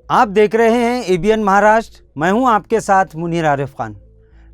आप देख रहे हैं एबीएन महाराष्ट्र। मैं हूं आपके साथ मुनीर आरिफ खान।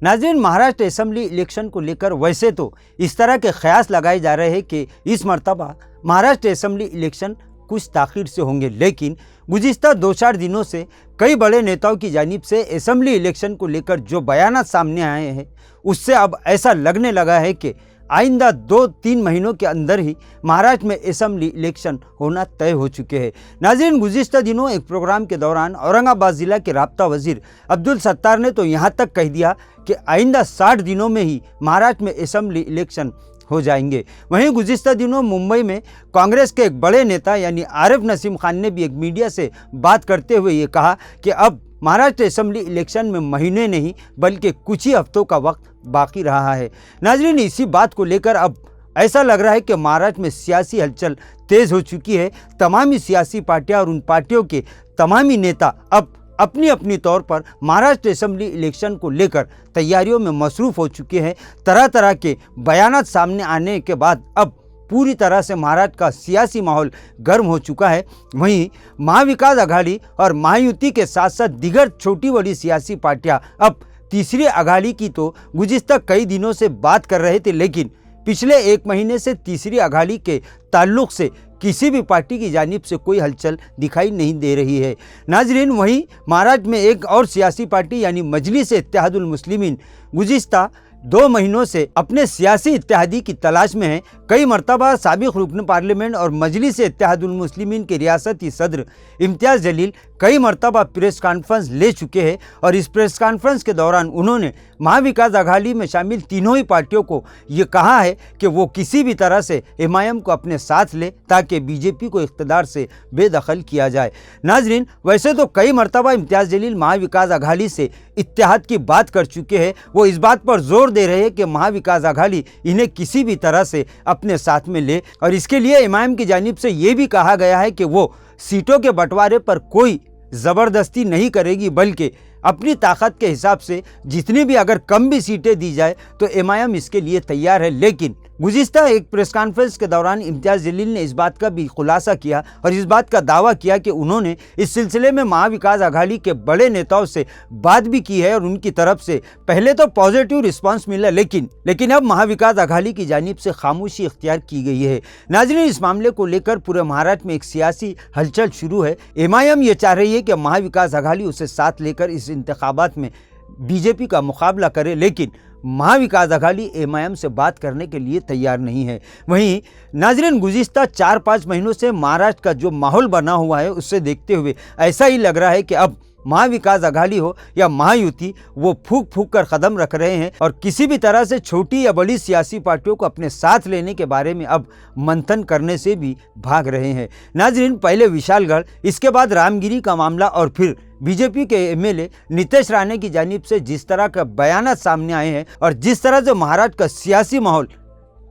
नाज़रीन, महाराष्ट्र असेंबली इलेक्शन को लेकर वैसे तो इस तरह के ख्यास लगाए जा रहे हैं कि इस मर्तबा महाराष्ट्र असेंबली इलेक्शन कुछ ताख़ीर से होंगे, लेकिन गुज़िस्ता 2-4 दिनों से कई बड़े नेताओं की जानिब से असेंबली इलेक्शन को लेकर जो बयानात सामने आए हैं उससे अब ऐसा लगने लगा है कि आइंदा 2-3 महीनों के अंदर ही महाराष्ट्र में असेंबली इलेक्शन होना तय हो चुके हैं। नाज़रीन, गुज़िस्ता दिनों एक प्रोग्राम के दौरान औरंगाबाद ज़िला के राब्ता वज़ीर अब्दुल सत्तार ने तो यहाँ तक कह दिया कि आइंदा 60 दिनों में ही महाराष्ट्र में असेंबली इलेक्शन हो जाएंगे। वहीं गुज़िस्ता दिनों मुंबई में कांग्रेस के एक बड़े नेता यानी आरिफ नसीम खान ने भी एक मीडिया से बात करते हुए ये कहा कि अब महाराष्ट्र असेंबली इलेक्शन में महीने नहीं बल्कि कुछ ही हफ्तों का वक्त बाकी रहा है। नाज़रीन, इसी बात को लेकर अब ऐसा लग रहा है कि महाराष्ट्र में सियासी हलचल तेज़ हो चुकी है। तमामी सियासी पार्टियां और उन पार्टियों के तमामी नेता अब अपनी अपनी तौर पर महाराष्ट्र असेंबली इलेक्शन को लेकर तैयारियों में मसरूफ़ हो चुके हैं। तरह तरह के बयानात सामने आने के बाद अब पूरी तरह से महाराष्ट्र का सियासी माहौल गर्म हो चुका है। वहीं महाविकास आघाड़ी और महायुति के साथ साथ दीगर छोटी बड़ी सियासी पार्टियां अब तीसरी आघाड़ी की तो गुज़िस्ता कई दिनों से बात कर रहे थे, लेकिन पिछले 1 महीने से तीसरी आघाड़ी के ताल्लुक से किसी भी पार्टी की जानिब से कोई हलचल दिखाई नहीं दे रही है। नाज़रीन, वहीं महाराष्ट्र में एक और सियासी पार्टी यानी मजलिस-ए-इत्तेहादुल मुस्लिमीन गुज़िस्ता 2 महीनों से अपने सियासी इत्तेहादी की तलाश में है। कई मरतबा साबिक़ रुकन पार्लियामेंट और मजलिस-ए-इत्तेहादुल मुस्लिमीन के रियासती सदर इम्तियाज़ जलील कई मरतबा प्रेस कॉन्फ्रेंस ले चुके हैं और इस प्रेस कॉन्फ्रेंस के दौरान उन्होंने महाविकास आघाड़ी में शामिल तीनों ही पार्टियों को ये कहा है कि वो किसी भी तरह से एमआईएम को अपने साथ ले ताकि बीजेपी को इख्तिदार से बेदखल किया जाए। नाज़रीन, वैसे तो कई मरतबा इम्तियाज़ जलील महाविकास आघाड़ी से इत्तेहाद की बात कर चुके हैं। वो इस बात पर जोर दे रहे हैं कि महाविकास आघाड़ी इन्हें किसी भी तरह से अपने साथ में ले और इसके लिए एमआईएम की जानिब से ये भी कहा गया है कि वो सीटों के बंटवारे पर कोई ज़बरदस्ती नहीं करेगी, बल्कि अपनी ताकत के हिसाब से जितनी भी अगर कम भी सीटें दी जाए तो एमआईएम इसके लिए तैयार है। लेकिन गुज़िस्ता एक प्रेस कॉन्फ्रेंस के दौरान इम्तियाज़ जलील ने इस बात का भी खुलासा किया और इस बात का दावा किया कि उन्होंने इस सिलसिले में महाविकास आघाड़ी के बड़े नेताओं से बात भी की है और उनकी तरफ से पहले तो पॉजिटिव रिस्पांस मिला, लेकिन अब महाविकास आघाड़ी की जानिब से खामोशी इख्तियार की गई है। नाज़रीन, इस मामले को लेकर पूरे महाराष्ट्र में एक सियासी हलचल शुरू है। एमआईएम ये चाह रही है कि महाविकास आघाड़ी उसे साथ लेकर इस इंतखाबात में बीजेपी का मुकाबला करे, लेकिन महाविकास आघाड़ी एमआईएम से बात करने के लिए तैयार नहीं है। वहीं नाज़रीन, गुज़िस्ता 4-5 महीनों से महाराष्ट्र का जो माहौल बना हुआ है उससे देखते हुए ऐसा ही लग रहा है कि अब महाविकास आघाड़ी हो या महायुति वो फूक फूक कर कदम रख रहे हैं और किसी भी तरह से छोटी या बड़ी सियासी पार्टियों को अपने साथ लेने के बारे में अब मंथन करने से भी भाग रहे हैं। नाज़रीन, पहले विशालगढ़, इसके बाद रामगिरी का मामला और फिर बीजेपी के एमएलए नितेश राणे की जानिब से जिस तरह का बयान सामने आए हैं और जिस तरह से महाराष्ट्र का सियासी माहौल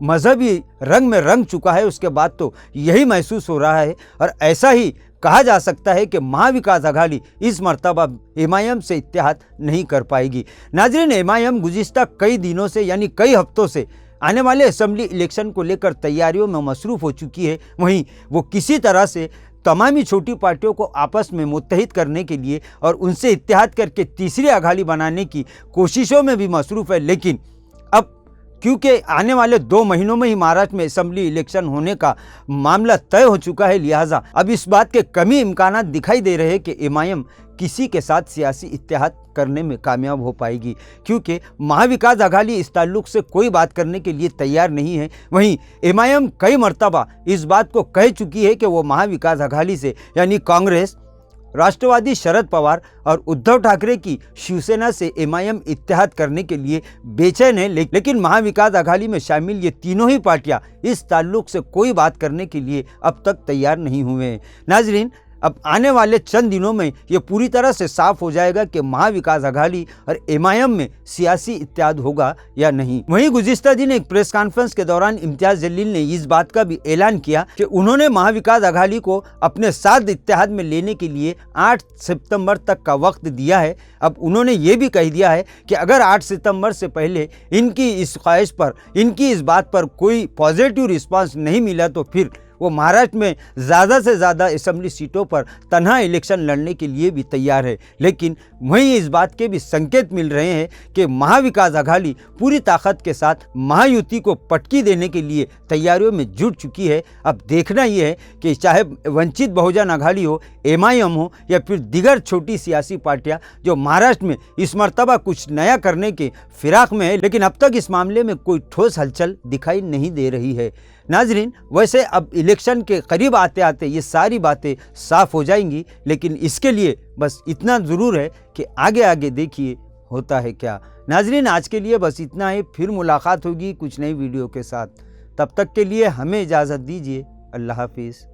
मजहबी रंग में रंग चुका है, उसके बाद तो यही महसूस हो रहा है और ऐसा ही कहा जा सकता है कि महाविकास आघाड़ी इस मर्तबा एमआईएम से इत्तेहाद नहीं कर पाएगी। नाज़रीन, एमआईएम गुज़िस्ता कई दिनों से यानी कई हफ्तों से आने वाले असेंबली इलेक्शन को लेकर तैयारियों में मसरूफ़ हो चुकी है। वहीं वो किसी तरह से तमामी छोटी पार्टियों को आपस में मुत्तहिद करने के लिए और उनसे इत्तेहाद करके तीसरी आघाड़ी बनाने की कोशिशों में भी मसरूफ़ है। लेकिन अब क्योंकि आने वाले 2 महीनों में ही महाराष्ट्र में असेंबली इलेक्शन होने का मामला तय हो चुका है, लिहाजा अब इस बात के कमी इम्कानात दिखाई दे रहे हैं कि एमआईएम किसी के साथ सियासी इत्तेहाद करने में कामयाब हो पाएगी, क्योंकि महाविकास आघाड़ी इस ताल्लुक से कोई बात करने के लिए तैयार नहीं है। वहीं एमआईएम कई मरतबा इस बात को कह चुकी है कि वो महाविकास आघाड़ी से यानी कांग्रेस, राष्ट्रवादी शरद पवार और उद्धव ठाकरे की शिवसेना से एमआईएम इत्तेहाद करने के लिए बेचैन है, लेकिन महाविकास आघाड़ी में शामिल ये तीनों ही पार्टियां इस ताल्लुक से कोई बात करने के लिए अब तक तैयार नहीं हुए हैं। नाज़रीन, अब आने वाले चंद दिनों में ये पूरी तरह से साफ हो जाएगा कि महाविकास आघाड़ी और एमआईएम में सियासी इत्तेहाद होगा या नहीं। वहीं गुज़िस्ता दिन एक प्रेस कॉन्फ्रेंस के दौरान इम्तियाज़ जलील ने इस बात का भी ऐलान किया कि उन्होंने महाविकास आघाड़ी को अपने साथ इत्तेहाद में लेने के लिए 8 सितंबर तक का वक्त दिया है। अब उन्होंने ये भी कह दिया है कि अगर 8 सितंबर से पहले इनकी इस ख्वाहिश पर, इनकी इस बात पर कोई पॉजिटिव रिस्पांस नहीं मिला तो फिर वो महाराष्ट्र में ज़्यादा से ज़्यादा असेंबली सीटों पर तन्हा इलेक्शन लड़ने के लिए भी तैयार है। लेकिन वहीं इस बात के भी संकेत मिल रहे हैं कि महाविकास आघाड़ी पूरी ताकत के साथ महायुति को पटकी देने के लिए तैयारियों में जुट चुकी है। अब देखना ये है कि चाहे वंचित बहुजन आघाड़ी हो, MIM हो या फिर दीगर छोटी सियासी पार्टियां जो महाराष्ट्र में इस मर्तबा कुछ नया करने के फिराक में है, लेकिन अब तक इस मामले में कोई ठोस हलचल दिखाई नहीं दे रही है। नाजरीन, वैसे अब इलेक्शन के करीब आते आते ये सारी बातें साफ हो जाएंगी, लेकिन इसके लिए बस इतना ज़रूर है कि आगे आगे देखिए होता है क्या। नाजरीन, आज के लिए बस इतना ही। फिर मुलाकात होगी कुछ नई वीडियो के साथ। तब तक के लिए हमें इजाज़त दीजिए। अल्लाह हाफिज़।